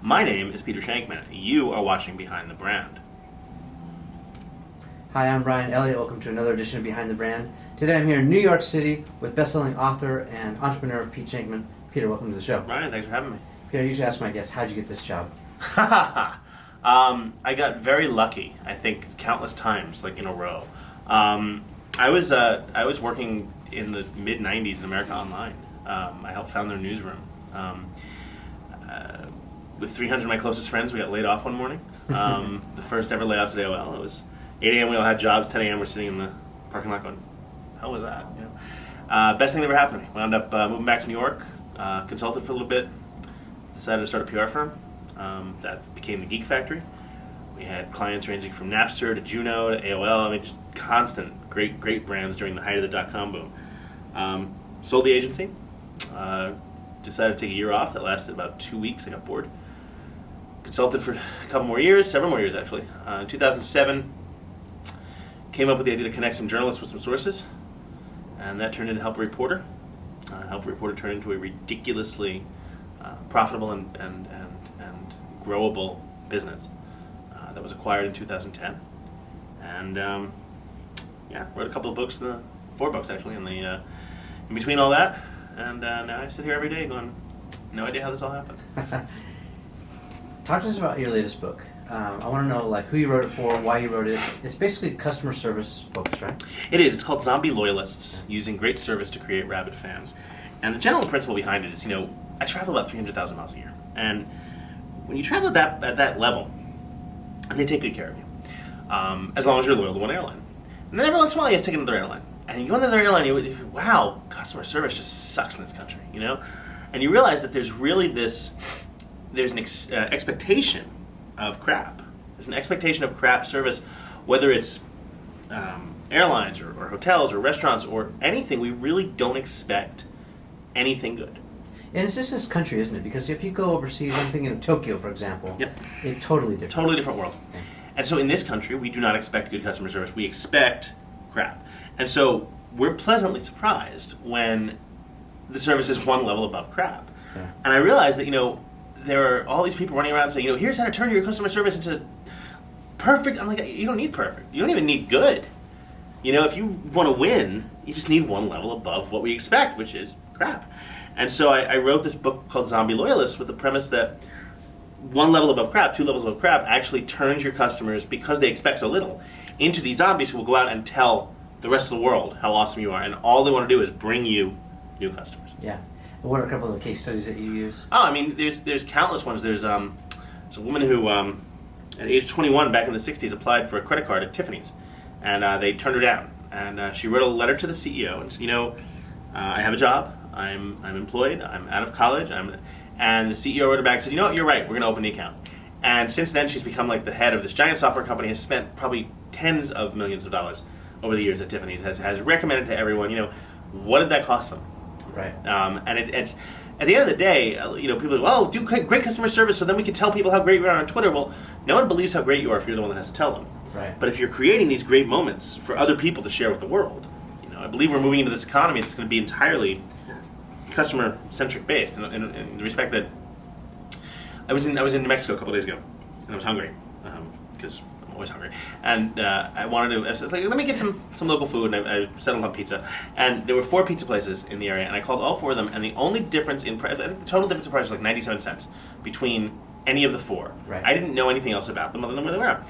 My name is Peter Shankman. You are watching Behind the Brand. Hi, I'm Bryan Elliott. Welcome to another edition of Behind the Brand. Today I'm here in New York City with best-selling author and entrepreneur Pete Shankman. Peter, welcome to the show. Bryan, thanks for having me. Peter, I usually ask my guests, how'd you get this job? I got very lucky, I think, countless times, like in a row. I was working in the mid-'90s in America Online. I helped found their newsroom. With 300 of my closest friends, we got laid off one morning. The first ever layoffs at AOL. It was 8 a.m. we all had jobs, 10 a.m. we're sitting in the parking lot going, how was that? You know? Best thing that ever happened to me. Wound up moving back to New York, consulted for a little bit, decided to start a PR firm. That became the Geek Factory. We had clients ranging from Napster to Juno to AOL. I mean, just constant, great brands during the height of the dot-com boom. Sold the agency. Decided to take a year off. That lasted about 2 weeks. I got bored. Consulted for a couple more years, several more years actually. In 2007, came up with the idea to connect some journalists with some sources, and that turned into Help a Reporter. Help a Reporter turned into a ridiculously profitable and growable business that was acquired in 2010. And wrote a couple of books, 4 books actually, in between all that. And now I sit here every day going, no idea how this all happened. Talk to us about your latest book. I want to know who you wrote it for, why you wrote it. It's basically customer service focused, right? It is. It's called Zombie Loyalists, Using Great Service to Create Rabid Fans. And the general principle behind it is, I travel about 300,000 miles a year. And when you travel at that level, they take good care of you, as long as you're loyal to one airline. And then every once in a while you have to take another airline. And you go on another airline, wow, customer service just sucks in this country, And you realize that there's really there's an expectation of crap. There's an expectation of crap service, whether it's airlines or hotels or restaurants or anything. We really don't expect anything good. And it's just this country, isn't it? Because if you go overseas, I'm thinking of Tokyo, for example. Yep. It's totally different. Totally different world. Yeah. And so in this country, we do not expect good customer service. We expect crap. And so we're pleasantly surprised when the service is one level above crap. Yeah. And I realized that, there are all these people running around saying, here's how to turn your customer service into perfect. I'm like, you don't need perfect. You don't even need good. If you want to win, you just need one level above what we expect, which is crap. And so I wrote this book called Zombie Loyalists with the premise that one level above crap, 2 levels above crap, actually turns your customers, because they expect so little, into these zombies who will go out and tell the rest of the world how awesome you are. And all they want to do is bring you new customers. Yeah. And what are a couple of the case studies that you use? Oh, I mean, there's countless ones. There's a woman who, at age 21 back in the 60s, applied for a credit card at Tiffany's. And they turned her down. And she wrote a letter to the CEO and said, I have a job. I'm employed. I'm out of college. And the CEO wrote her back and said, you're right. We're going to open the account. And since then, she's become the head of this giant software company, has spent probably tens of millions of dollars over the years at Tiffany's, has recommended to everyone, what did that cost them? Right. And it's at the end of the day, people are, well, do great customer service so then we can tell people how great you are on Twitter. Well, no one believes how great you are if you're the one that has to tell them. Right. But if you're creating these great moments for other people to share with the world, I believe we're moving into this economy that's going to be entirely customer-centric based in the respect that I was in New Mexico a couple days ago, and I was hungry, because I'm always hungry, and I was like, let me get some local food, and I settled on pizza, and there were 4 pizza places in the area, and I called all 4 of them, and the only difference in price, the total difference in price was 97 cents between any of the 4. Right. I didn't know anything else about them other than where they were.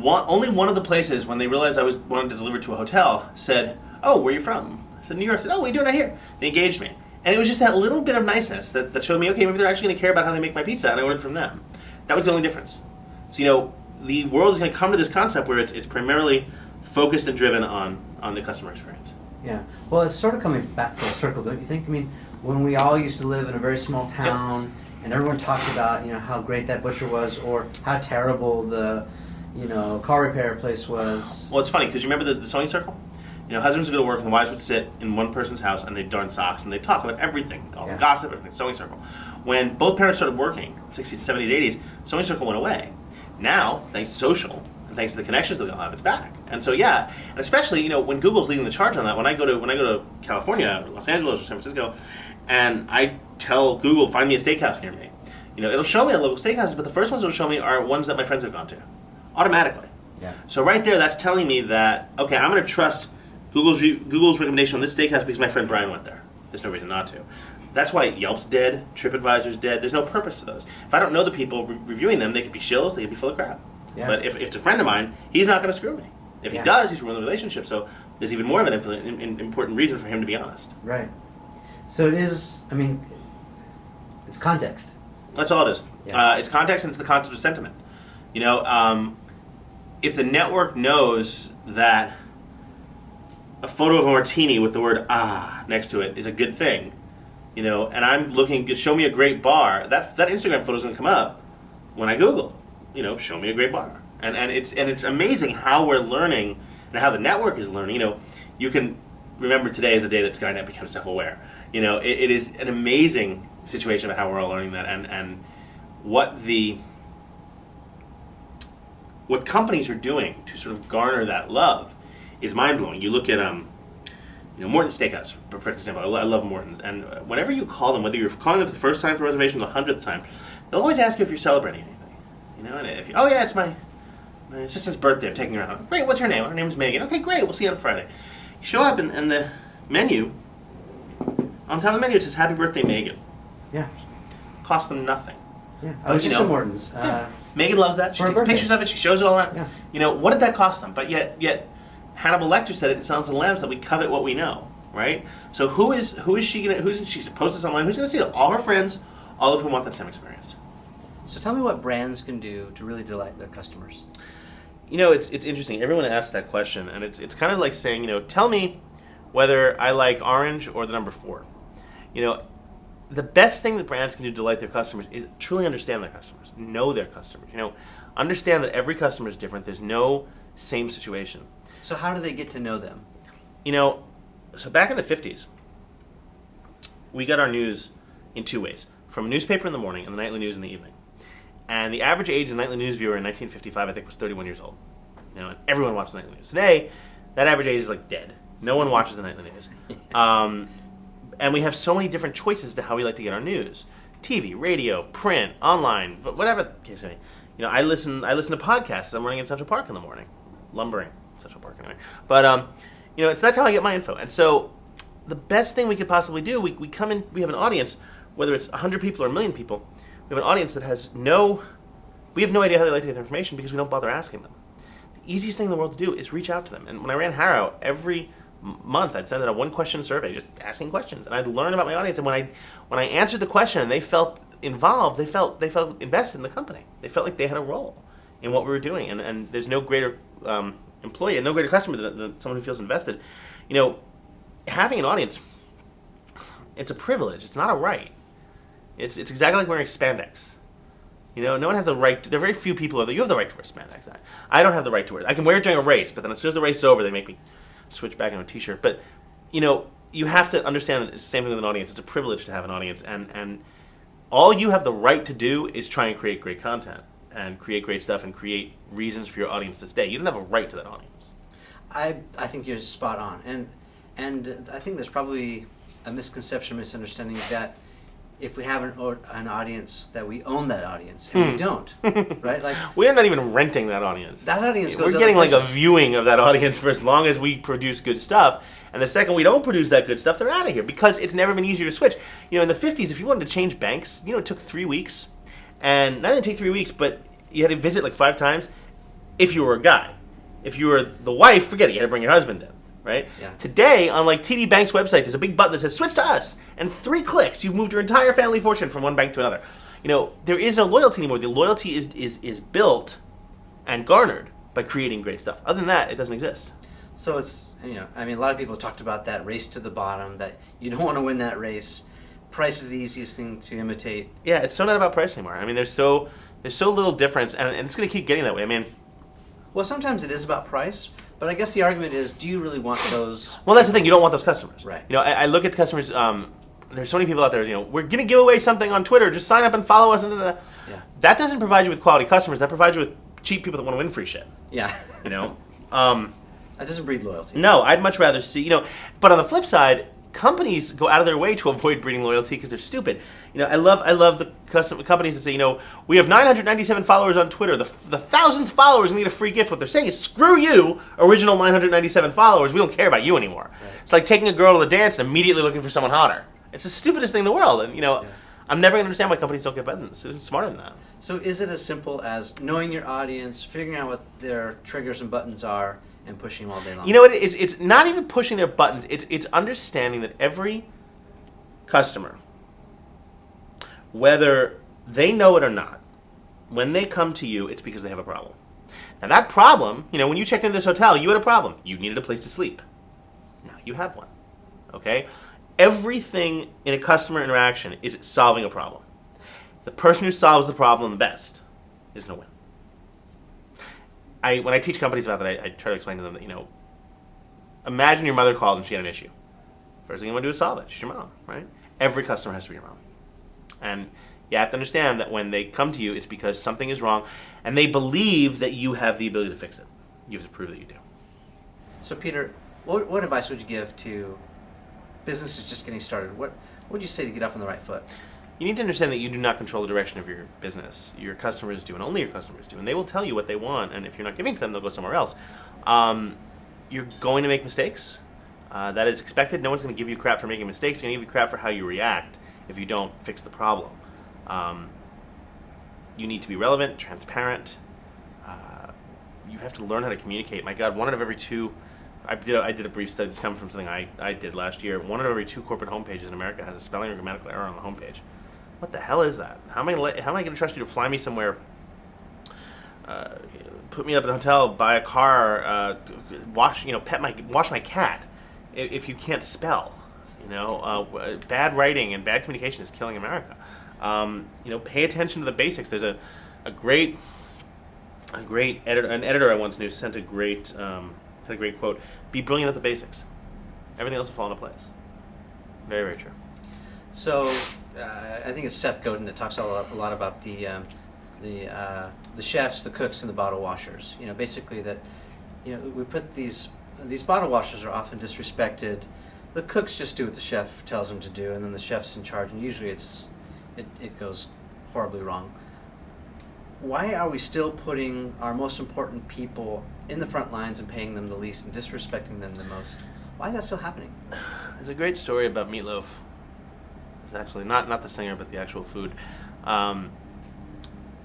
Only one of the places, when they realized I wanted to deliver to a hotel, said, oh, where are you from? I said, New York. I said, oh, what are you doing out here? They engaged me. And it was just that little bit of niceness that showed me, okay, maybe they're actually going to care about how they make my pizza, and I ordered from them. That was the only difference. So, the world is going to come to this concept where it's primarily focused and driven on the customer experience. Yeah. Well, it's sort of coming back full circle, don't you think? I mean, when we all used to live in a very small town, yep, and everyone talked about, how great that butcher was, or how terrible the, car repair place was. Well, it's funny, because you remember the sewing circle? Husbands would go to work and the wives would sit in one person's house and they'd darn socks and they'd talk about everything, all the gossip, everything, sewing circle. When both parents started working, 60s, 70s, 80s, sewing circle went away. Now, thanks to social, and thanks to the connections that we all have, it's back. And so, and especially, when Google's leading the charge on that, when I go to California, or Los Angeles, or San Francisco, and I tell Google, find me a steakhouse near me, It'll show me on local steakhouses, but the first ones it'll show me are ones that my friends have gone to, automatically. Yeah. So right there, that's telling me that, okay, I'm going to trust Google's recommendation on this steakhouse because my friend Bryan went there. There's no reason not to. That's why Yelp's dead, TripAdvisor's dead. There's no purpose to those. If I don't know the people reviewing them, they could be shills, they could be full of crap. Yeah. But if it's a friend of mine, he's not going to screw me. If he does, he's ruining the relationship. So there's even more of an important reason for him to be honest. Right. So it is, it's context. That's all it is. Yeah. It's context and it's the concept of sentiment. If the network knows that a photo of a martini with the word "ah" next to it is a good thing, and I'm looking, show me a great bar, that Instagram photo is going to come up when I Google, show me a great bar. And it's amazing how we're learning and how the network is learning. You can remember today is the day that Skynet becomes self-aware. It is an amazing situation about how we're all learning that, and what companies are doing to sort of garner that love is mind-blowing. You look at Morton's Steakhouse, for example. I love Morton's, and whenever you call them, whether you're calling them for the first time for reservation or the 100th time, they'll always ask you if you're celebrating anything. And if oh yeah, it's my assistant's birthday, I'm taking her out. Great, what's her name? Her name's Megan. Okay, great, we'll see you on Friday. You show up and the menu, on top of the menu it says Happy Birthday, Megan. Yeah. Costs them nothing. Yeah. I was just at Morton's. Yeah. Megan loves that. She takes pictures of it, she shows it all around. Yeah. What did that cost them? But yet Hannibal Lecter said it in Silence of the Lambs that we covet what we know, right? So who's she supposed to online? Who's gonna see it? All her friends, all of whom want that same experience. So tell me what brands can do to really delight their customers. It's interesting. Everyone asks that question, and it's kind of like saying, tell me whether I like orange or the number 4. The best thing that brands can do to delight their customers is truly understand their customers, know their customers. Understand that every customer is different. There's no same situation. So how do they get to know them? So back in the 50s, we got our news in 2 ways: from a newspaper in the morning and the nightly news in the evening. And the average age of the nightly news viewer in 1955, I think, was 31 years old. And everyone watched the nightly news. Today, that average age is like dead. No one watches the nightly news. And we have so many different choices to how we like to get our news: TV, radio, print, online, whatever the case may be. I listen to podcasts as I'm running in Central Park in the morning, lumbering Central Park anyway. But so that's how I get my info. And so the best thing we could possibly do, we come in, we have an audience, whether it's 100 people or 1 million people. We have an audience that we have no idea how they like to get their information because we don't bother asking them. The easiest thing in the world to do is reach out to them. And when I ran HARO, every month I'd send out a 1-question survey, just asking questions, and I'd learn about my audience. And when I answered the question and they felt involved, they felt invested in the company. They felt like they had a role in what we were doing. And there's no greater employee and no greater customer than someone who feels invested. Having an audience, it's a privilege. It's not a right. It's exactly like wearing spandex. No one has the right to, there are very few people that you have the right to wear spandex. I don't have the right to wear it. I can wear it during a race, but then as soon as the race is over, they make me switch back into a t-shirt. But, you have to understand that it's the same thing with an audience. It's a privilege to have an audience. And all you have the right to do is try and create great content and create great stuff and create reasons for your audience to stay. You don't have a right to that audience. I think you're spot on. And I think there's probably a misconception, misunderstanding that if we have an audience, that we own that audience, and we don't, right? Like we're not even renting that audience. That audience goes. We're getting like a viewing of that audience for as long as we produce good stuff. And the second we don't produce that good stuff, they're out of here because it's never been easier to switch. In the 50s, if you wanted to change banks, it took 3 weeks, and not only take 3 weeks, but you had to visit like 5 times. If you were a guy, if you were the wife, forget it. You had to bring your husband in. Right? Yeah. Today, on like TD Bank's website, there's a big button that says "Switch to us," and 3 clicks, you've moved your entire family fortune from one bank to another. There is no loyalty anymore. The loyalty is built and garnered by creating great stuff. Other than that, it doesn't exist. So it's a lot of people talked about that race to the bottom. That you don't want to win that race. Price is the easiest thing to imitate. Yeah, it's so not about price anymore. There's so little difference, and it's going to keep getting that way. Well, sometimes it is about price. But I guess the argument is, do you really want those? Well, that's the thing. You don't want those customers. Right. I look at the customers. There's so many people out there. We're going to give away something on Twitter. Just sign up and follow us. Yeah. That doesn't provide you with quality customers. That provides you with cheap people that want to win free shit. Yeah. That doesn't breed loyalty. No, I'd much rather see. But on the flip side, companies go out of their way to avoid breeding loyalty because they're stupid. I love the companies that say, we have 997 followers on Twitter. The 1,000th followers need a free gift. What they're saying is, screw you, original 997 followers. We don't care about you anymore. Right. It's like taking a girl to the dance and immediately looking for someone hotter. It's the stupidest thing in the world. And I'm never going to understand why companies don't get better than this. It's smarter than that. So is it as simple as knowing your audience, figuring out what their triggers and buttons are, and pushing them all day long? It's not even pushing their buttons. It's understanding that every customer, whether they know it or not, when they come to you, it's because they have a problem. Now that problem, when you checked into this hotel, you had a problem. You needed a place to sleep. Now you have one. Okay? Everything in a customer interaction is solving a problem. The person who solves the problem the best is going to win. When I teach companies about that, I try to explain to them that, imagine your mother called and she had an issue. First thing you want to do is solve it. She's your mom, right? Every customer has to be your mom. And you have to understand that when they come to you, it's because something is wrong, and they believe that you have the ability to fix it. You have to prove that you do. So, Peter, what advice would you give to businesses just getting started? What would you say to get off on the right foot? You need to understand that you do not control the direction of your business. Your customers do, and only your customers do. And they will tell you what they want, and if you're not giving to them, they'll go somewhere else. You're going to make mistakes. That is expected. No one's going to give you crap for making mistakes. They're going to give you crap for how you react if you don't fix the problem. You need to be relevant, transparent. You have to learn how to communicate. My God, one out of every two... I did a brief study. This comes from something I did last year. One out of every two corporate homepages in America has a spelling or grammatical error on the homepage. What the hell is that? How am I going to trust you to fly me somewhere, put me up in a hotel, buy a car, wash my cat, if you can't spell? Bad writing and bad communication is killing America. Pay attention to the basics. There's an editor I once knew had a great quote: "Be brilliant at the basics. Everything else will fall into place." Very, very true. So, I think it's Seth Godin that talks a lot about the chefs, the cooks, and the bottle washers. Basically that, we put these bottle washers are often disrespected. The cooks just do what the chef tells them to do, and then the chef's in charge, and usually it goes horribly wrong. Why are we still putting our most important people in the front lines and paying them the least and disrespecting them the most? Why is that still happening? There's a great story about meatloaf. It's actually not the singer, but the actual food. A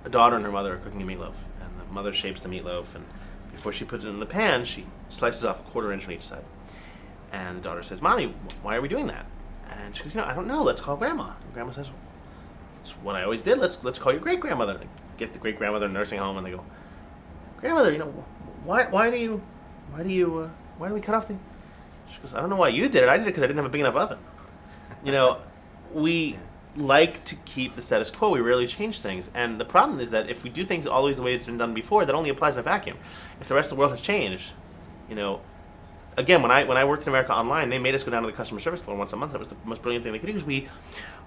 daughter and her mother are cooking a meatloaf, and the mother shapes the meatloaf, and before she puts it in the pan, she slices off a 1/4 inch on each side. And the daughter says, "Mommy, why are we doing that?" And she goes, "I don't know. Let's call Grandma." And Grandma says, "It's what I always did. Let's call your great-grandmother." And they get the great-grandmother in a nursing home, and they go, "Grandmother, why do we cut off the..." She goes, "I don't know why you did it. I did it because I didn't have a big enough oven." We like to keep the status quo. We rarely change things. And the problem is that if we do things always the way it's been done before, that only applies in a vacuum. If the rest of the world has changed, again, when I worked in America Online, they made us go down to the customer service floor once a month. That was the most brilliant thing they could do, because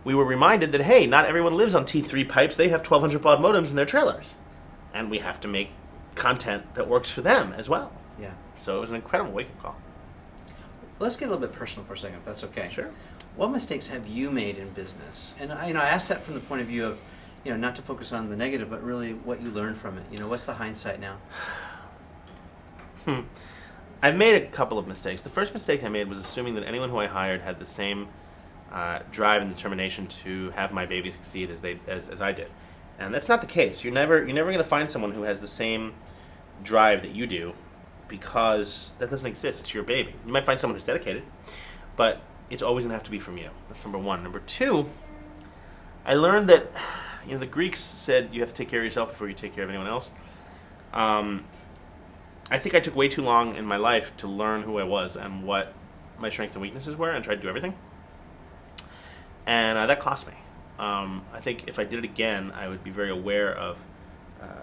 we were reminded that, hey, not everyone lives on T3 pipes. They have 1,200 baud modems in their trailers. And we have to make content that works for them as well. Yeah. So it was an incredible wake-up call. Let's get a little bit personal for a second, if that's okay. Sure. What mistakes have you made in business? And I asked that from the point of view of, not to focus on the negative, but really what you learned from it. What's the hindsight now? I've made a couple of mistakes. The first mistake I made was assuming that anyone who I hired had the same drive and determination to have my baby succeed as I did, and that's not the case. You're never going to find someone who has the same drive that you do, because that doesn't exist. It's your baby. You might find someone who's dedicated, but it's always going to have to be from you. That's number one. Number two, I learned that the Greeks said you have to take care of yourself before you take care of anyone else. I think I took way too long in my life to learn who I was and what my strengths and weaknesses were, and tried to do everything. And that cost me. I think if I did it again, I would be very aware of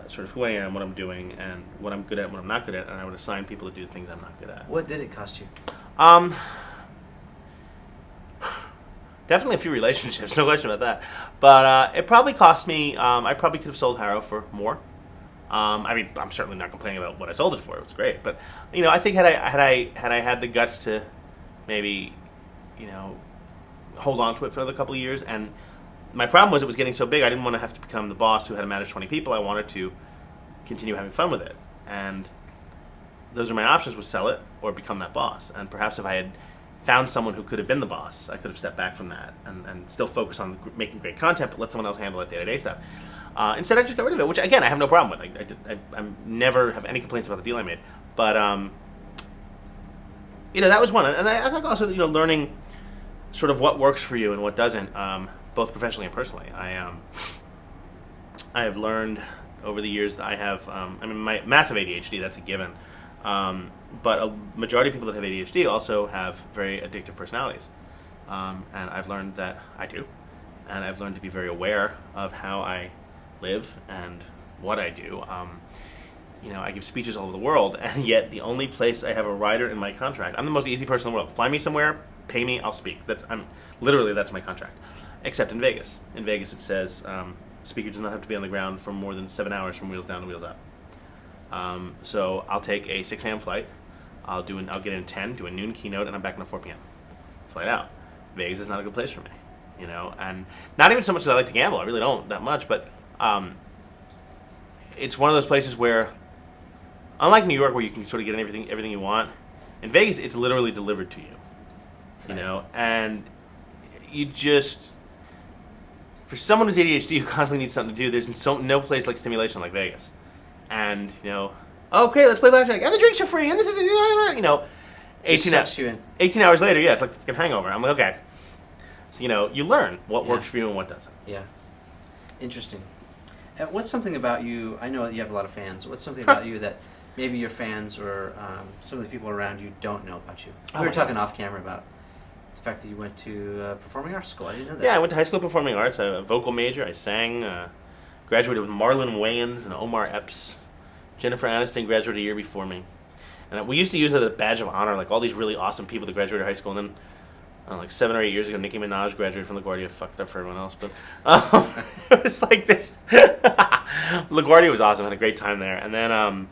sort of who I am, what I'm doing, and what I'm good at, what I'm not good at, and I would assign people to do things I'm not good at. What did it cost you? Definitely a few relationships, no question about that. But it probably cost me. I probably could have sold HARO for more. I'm certainly not complaining about what I sold it for. It was great, but I think had I had the guts to maybe hold on to it for another couple of years. And my problem was it was getting so big, I didn't want to have to become the boss who had to manage 20 people. I wanted to continue having fun with it. And those are my options: was sell it or become that boss. And perhaps if I had found someone who could have been the boss, I could have stepped back from that and still focus on making great content, but let someone else handle that day-to-day stuff. Instead, I just got rid of it, which, again, I have no problem with. I never have any complaints about the deal I made. But, that was one. And I think also, learning sort of what works for you and what doesn't, both professionally and personally. I have learned over the years that I have, my massive ADHD, that's a given. But a majority of people that have ADHD also have very addictive personalities. And I've learned that I do. And I've learned to be very aware of how I live and what I do. I give speeches all over the world, and yet the only place I have a rider in my contract, I'm the most easy person in the world. Fly me somewhere, pay me, I'll speak. That's my contract. Except in Vegas. In Vegas it says, speaker does not have to be on the ground for more than 7 hours from wheels down to wheels up. So I'll take a 6 a.m. flight. I'll get in at 10, do a noon keynote, and I'm back in at 4 p.m. Flight out. Vegas is not a good place for me, and not even so much as I like to gamble. I really don't that much, but it's one of those places where, unlike New York, where you can sort of get everything you want, in Vegas it's literally delivered to you, and you just, for someone who's ADHD who constantly needs something to do, there's no place like stimulation like Vegas. And, okay, let's play blackjack. And the drinks are free. And this is, 18 hours later, yeah, it's like a fucking hangover. I'm like, okay. So, you learn what works for you and what doesn't. Yeah. Interesting. What's something about you, I know you have a lot of fans, what's something about you that maybe your fans or some of the people around you don't know about you? We were talking off camera about the fact that you went to performing arts school. I didn't know that. Yeah, I went to high school performing arts. I'm a vocal major. I sang, graduated with Marlon Wayans and Omar Epps. Jennifer Aniston graduated a year before me. And we used to use it as a badge of honor, like all these really awesome people that graduated high school. And then, like 7 or 8 years ago, Nicki Minaj graduated from LaGuardia. Fucked it up for everyone else. But it was like this. LaGuardia was awesome. I had a great time there. And then,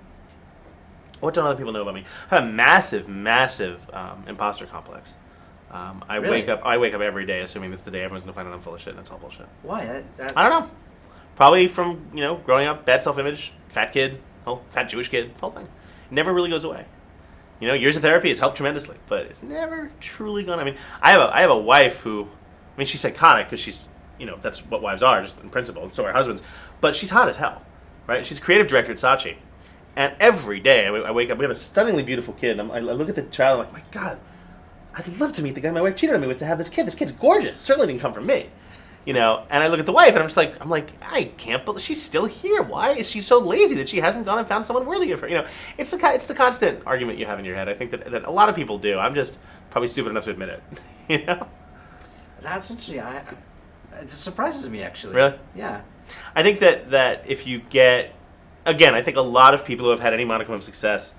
what don't other people know about me? I have a massive, massive imposter complex. I wake up every day assuming this is the day everyone's going to find out I'm full of shit, and it's all bullshit. Why? I don't know. Probably from, growing up, bad self-image, fat kid, fat Jewish kid, whole thing. Never really goes away. Years of therapy has helped tremendously, but it's never truly gone. I have a wife who, she's psychotic because she's, that's what wives are, just in principle, and so are husbands. But she's hot as hell, right? She's creative director at Saatchi. And every day I wake up, we have a stunningly beautiful kid, and I look at the child, I'm like, my God, I'd love to meet the guy my wife cheated on me with to have this kid. This kid's gorgeous. Certainly didn't come from me. And I look at the wife, and I'm like, I can't believe she's still here. Why is she so lazy that she hasn't gone and found someone worthy of her? It's the constant argument you have in your head. I think that a lot of people do. I'm just probably stupid enough to admit it. That's interesting. It surprises me, actually. Really? Yeah. I think that if you get, again, I think a lot of people who have had any modicum of success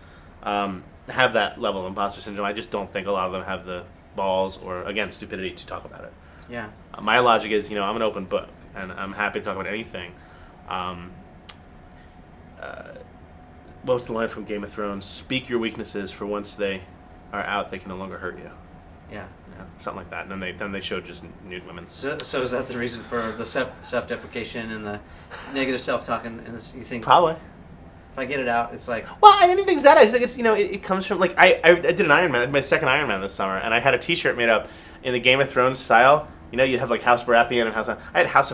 have that level of imposter syndrome. I just don't think a lot of them have the balls or, again, stupidity to talk about it. Yeah. My logic is, I'm an open book, and I'm happy to talk about anything. What was the line from Game of Thrones? Speak your weaknesses, for once they are out, they can no longer hurt you. Yeah. Something like that. And then they showed just nude women. So is that the reason for the self-deprecation and the negative self-talk? And you think probably. If I get it out, it's like. Well, I didn't think that. I just think it's it comes from like I did an Ironman. I did my second Ironman this summer, and I had a T-shirt made up in the Game of Thrones style. You'd have like House Baratheon and I had House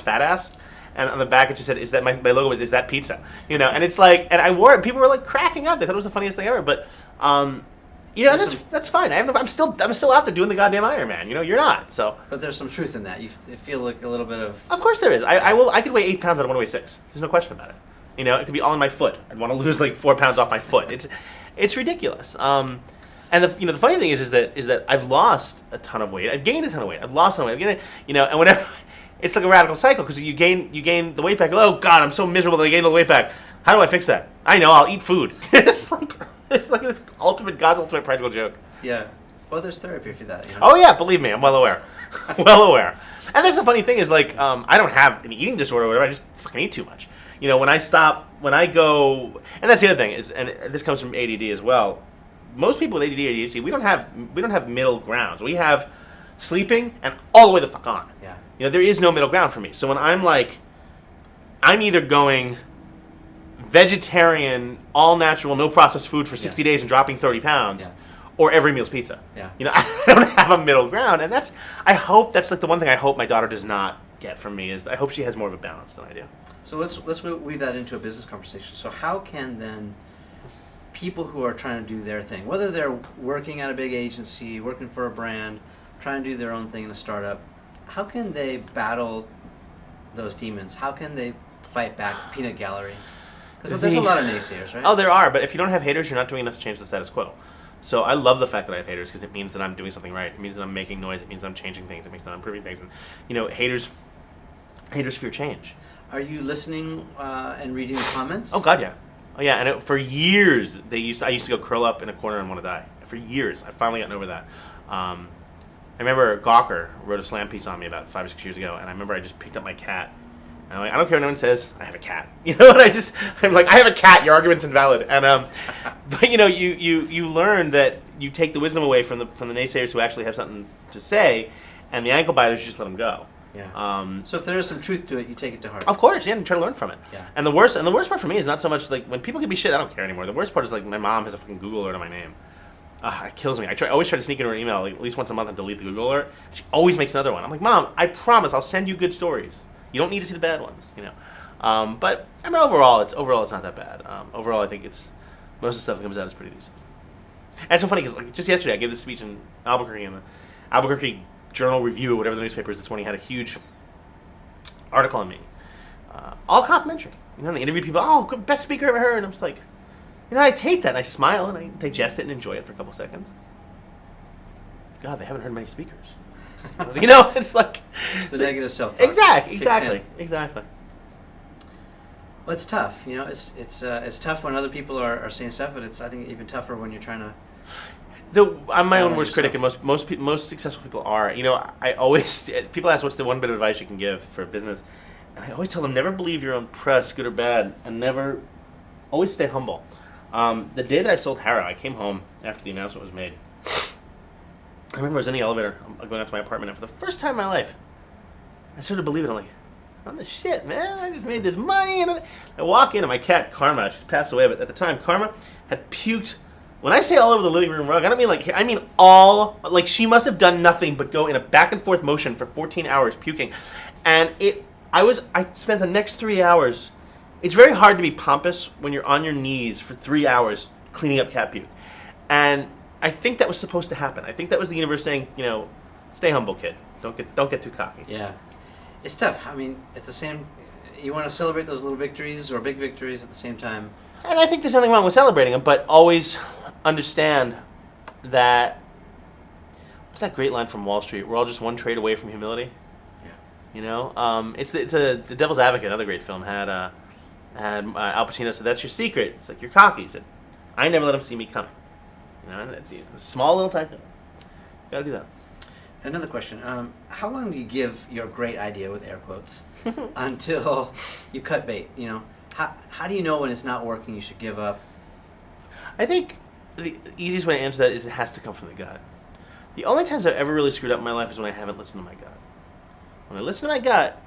Fat Ass, and on the back it just said, "Is that my logo is that pizza?" And it's like, and I wore it. And people were like cracking up. They thought it was the funniest thing ever. But that's fine. I'm still out there doing the goddamn Ironman. You're not. So. But there's some truth in that. You feel like a little bit of. Of course there is. I could weigh 8 pounds. I don't want to weigh 6. There's no question about it. It could be all in my foot. I'd want to lose like 4 pounds off my foot. It's ridiculous. And the funny thing is that I've lost a ton of weight. I've gained a ton of weight. I've lost some weight. And whenever it's like a radical cycle because you gain the weight back. Oh God, I'm so miserable that I gained all the weight back. How do I fix that? I know. I'll eat food. it's like this God's ultimate practical joke. Yeah. Well, there's therapy for that. Oh yeah, believe me, I'm well aware. Well aware. And that's the funny thing is like I don't have an eating disorder or whatever. I just fucking eat too much. When I go, and that's the other thing is, and this comes from ADD as well. Most people with ADD or ADHD, we don't have middle grounds. We have sleeping and all the way the fuck on. Yeah. You know, there is no middle ground for me. So when I'm like, I'm either going vegetarian, all natural, no processed food for 60 days and dropping 30 pounds, or every meal's pizza. Yeah. You know, I don't have a middle ground, and that's like the one thing I hope my daughter does not get from me is I hope she has more of a balance than I do. So let's weave that into a business conversation. So how can then people who are trying to do their thing, whether they're working at a big agency, working for a brand, trying to do their own thing in a startup, how can they battle those demons? How can they fight back the peanut gallery? Because there's a lot of naysayers, right? Oh, there are, but if you don't have haters, you're not doing enough to change the status quo. So I love the fact that I have haters because it means that I'm doing something right. It means that I'm making noise. It means that I'm changing things. It means that I'm improving things. And, you know, haters fear change. Are you listening and reading the comments? Oh, God, yeah. Oh, yeah, and for years, I used to go curl up in a corner and want to die. For years. I've finally gotten over that. I remember Gawker wrote a slam piece on me about 5 or 6 years ago, and I remember I just picked up my cat. And I'm like, I don't care what anyone says, I have a cat. You know, and I'm like, I have a cat, your argument's invalid. And but you know, you learn that you take the wisdom away from the naysayers who actually have something to say, and the ankle biters, you just let them go. Yeah. So if there is some truth to it, you take it to heart. Of course, yeah, and try to learn from it. Yeah. And the worst part for me is not so much like when people give me shit, I don't care anymore. The worst part is like my mom has a fucking Google alert on my name. It kills me. I always try to sneak into her email like, at least once a month and delete the Google alert. She always makes another one. I'm like, Mom, I promise I'll send you good stories. You don't need to see the bad ones, you know. But I mean, overall, it's not that bad. Overall, I think most of the stuff that comes out is pretty decent. And it's so funny because like just yesterday, I gave this speech in Albuquerque, and the Albuquerque Journal Review, whatever the newspaper is this morning, had a huge article on me, all complimentary. You know, they interviewed people. Oh, best speaker I ever heard. And I'm just like, you know, I take that, and I smile, and I digest it and enjoy it for a couple seconds. God, they haven't heard many speakers. You know, it's like the negative self-talk. Exactly. Well, it's tough. You know, it's tough when other people are saying stuff, but it's I think even tougher when you're trying to. I'm my own worst critic, and most successful people are. You know, I always people ask what's the one bit of advice you can give for business, and I always tell them never believe your own press, good or bad, and always stay humble. The day that I sold HARO, I came home after the announcement was made. I remember I was in the elevator going up to my apartment, and for the first time in my life, I started to believe it. I'm like, I'm the shit, man. I just made this money. And I walk in, and my cat, Karma, she's passed away, but at the time, Karma had puked. When I say all over the living room rug, I don't mean like, I mean all, like she must have done nothing but go in a back and forth motion for 14 hours puking. And I spent the next 3 hours, it's very hard to be pompous when you're on your knees for 3 hours cleaning up cat puke. And I think that was supposed to happen. I think that was the universe saying, you know, stay humble, kid. Don't get too cocky. Yeah, it's tough. I mean, you want to celebrate those little victories or big victories at the same time. And I think there's nothing wrong with celebrating them, but always understand that. What's that great line from Wall Street? We're all just one trade away from humility. Yeah. You know, it's The Devil's Advocate, another great film, had Al Pacino said, "That's your secret." It's like, you're cocky. He said, "I never let him see me coming." You know, that's a small little type. Gotta do that. Another question. How long do you give your great idea, with air quotes, until you cut bait? You know, how do you know when it's not working, you should give up? I think the easiest way to answer that is it has to come from the gut. The only times I've ever really screwed up in my life is when I haven't listened to my gut. When I listen to my gut,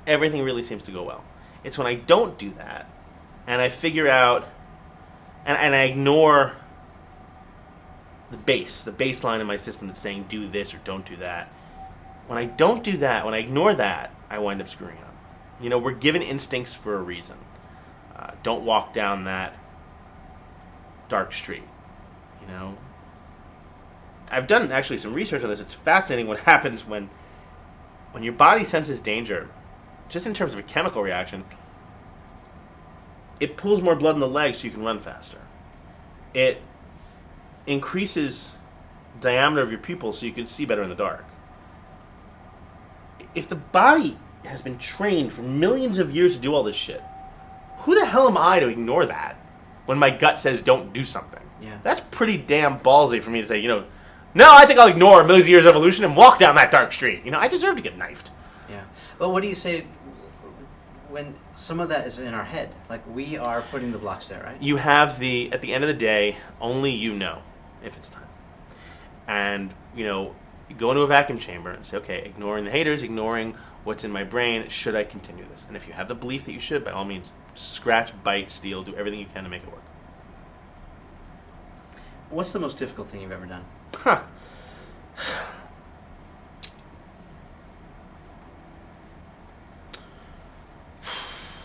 everything really seems to go well. It's when I don't do that, and I figure out, and I ignore the baseline in my system that's saying do this or don't do that. When I don't do that, when I ignore that, I wind up screwing up. You know, we're given instincts for a reason. Don't walk down that dark street. You know, I've done actually some research on this. It's fascinating what happens when your body senses danger, just in terms of a chemical reaction. It pulls more blood in the legs so you can run faster. It increases diameter of your pupils so you can see better in the dark. If the body has been trained for millions of years to do all this shit, who the hell am I to ignore that when my gut says don't do something? Yeah. That's pretty damn ballsy for me to say, you know, no, I think I'll ignore millions of years of evolution and walk down that dark street. You know, I deserve to get knifed. Yeah. Well, what do you say when some of that is in our head? Like, we are putting the blocks there, right? You have at the end of the day, only you know if it's time. And, you know, go into a vacuum chamber and say, okay, ignoring the haters, ignoring what's in my brain, should I continue this? And if you have the belief that you should, by all means, scratch, bite, steal, do everything you can to make it work. What's the most difficult thing you've ever done? Huh.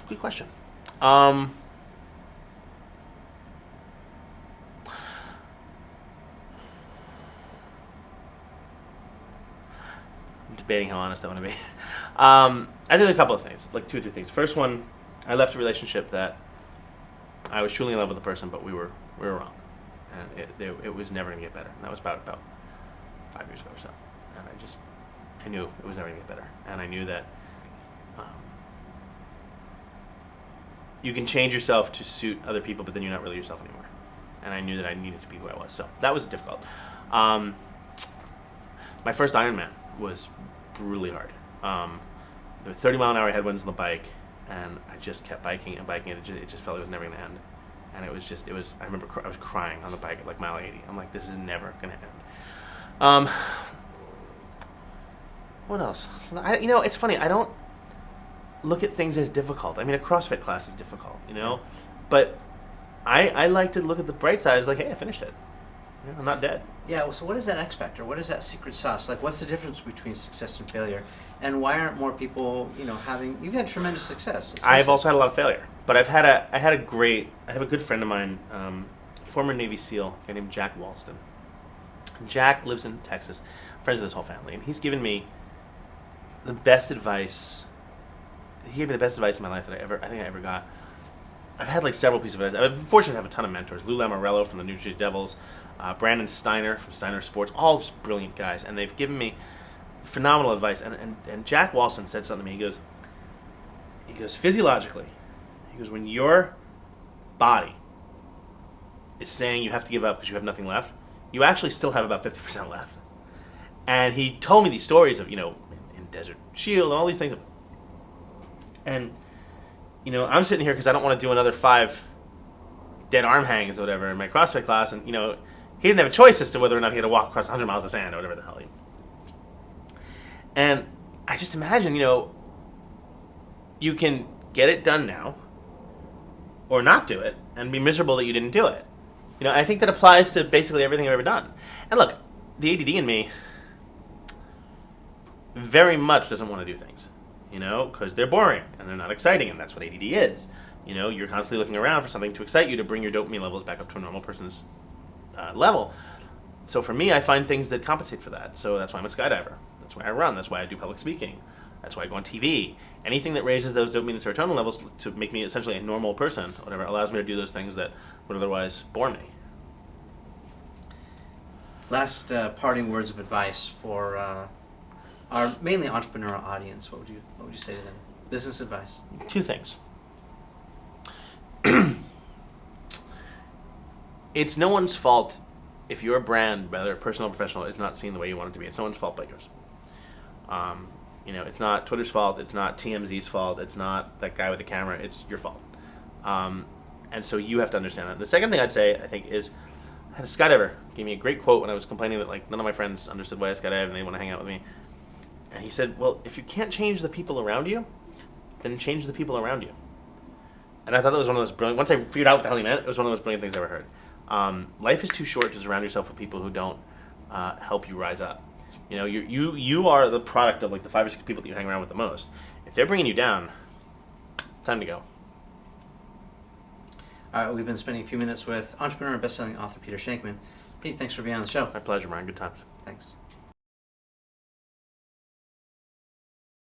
Good question. I'm debating how honest I want to be. I did a couple of things, like 2 or 3 things. First one, I left a relationship that I was truly in love with the person, but we were wrong, and it was never going to get better. And that was about 5 years ago or so. And I knew it was never going to get better, and I knew that you can change yourself to suit other people, but then you're not really yourself anymore. And I knew that I needed to be who I was, so that was difficult. My first Ironman was brutally hard. There were 30-mile-an-hour headwinds on the bike, and I just kept biking and biking, and it just felt like it was never going to end. And it was. I remember I was crying on the bike at like mile 80. I'm like, this is never going to end. What else? It's funny. I don't look at things as difficult. I mean, a CrossFit class is difficult, but I like to look at the bright side. It's like, hey, I finished it. I'm not dead. Yeah, so what is that X factor? What is that secret sauce? Like, what's the difference between success and failure? And why aren't more people, you've had tremendous success. I've also had a lot of failure, but I have a good friend of mine, former Navy SEAL, a guy named Jack Walston. Jack lives in Texas, friends with his whole family, and he's given me the best advice. He gave me the best advice in my life that I think I ever got. I've had like several pieces of advice. I've been fortunate to have a ton of mentors. Lou Lamorello from the New Jersey Devils, Brandon Steiner from Steiner Sports, all just brilliant guys, and they've given me phenomenal advice. And Jack Walston said something to me. He goes physiologically, when your body is saying you have to give up because you have nothing left, you actually still have about 50% left. And he told me these stories of in Desert Shield and all these things. And I'm sitting here because I don't want to do another 5 dead arm hangs or whatever in my CrossFit class, and he didn't have a choice as to whether or not he had to walk across 100 miles of sand or whatever the hell. And I just imagine, you can get it done now, or not do it, and be miserable that you didn't do it. I think that applies to basically everything I've ever done. And look, the ADD in me very much doesn't want to do things, because they're boring and they're not exciting, and that's what ADD is. You're constantly looking around for something to excite you to bring your dopamine levels back up to a normal person's level. So for me, I find things that compensate for that. So that's why I'm a skydiver. That's why I run. That's why I do public speaking. That's why I go on TV. Anything that raises those dopamine and serotonin levels to make me essentially a normal person, whatever, allows me to do those things that would otherwise bore me. Last parting words of advice for our mainly entrepreneurial audience. What would you say to them? Business advice. 2 things. It's no one's fault if your brand, whether personal or professional, is not seen the way you want it to be. It's no one's fault but yours. It's not Twitter's fault. It's not TMZ's fault. It's not that guy with the camera. It's your fault. And so you have to understand that. The second thing I'd say, I think, is I had a skydiver gave me a great quote when I was complaining that like none of my friends understood why I skydive and they want to hang out with me. And he said, well, if you can't change the people around you, then change the people around you. And I thought that was one of those brilliant, once I figured out what the hell he meant, it was one of the most brilliant things I ever heard. Life is too short to surround yourself with people who don't help you rise up. You are the product of like the 5 or 6 people that you hang around with the most. If they're bringing you down, time to go. All right, we've been spending a few minutes with entrepreneur and best-selling author Peter Shankman. Pete, thanks for being on the show. My pleasure, Bryan. Good times. Thanks.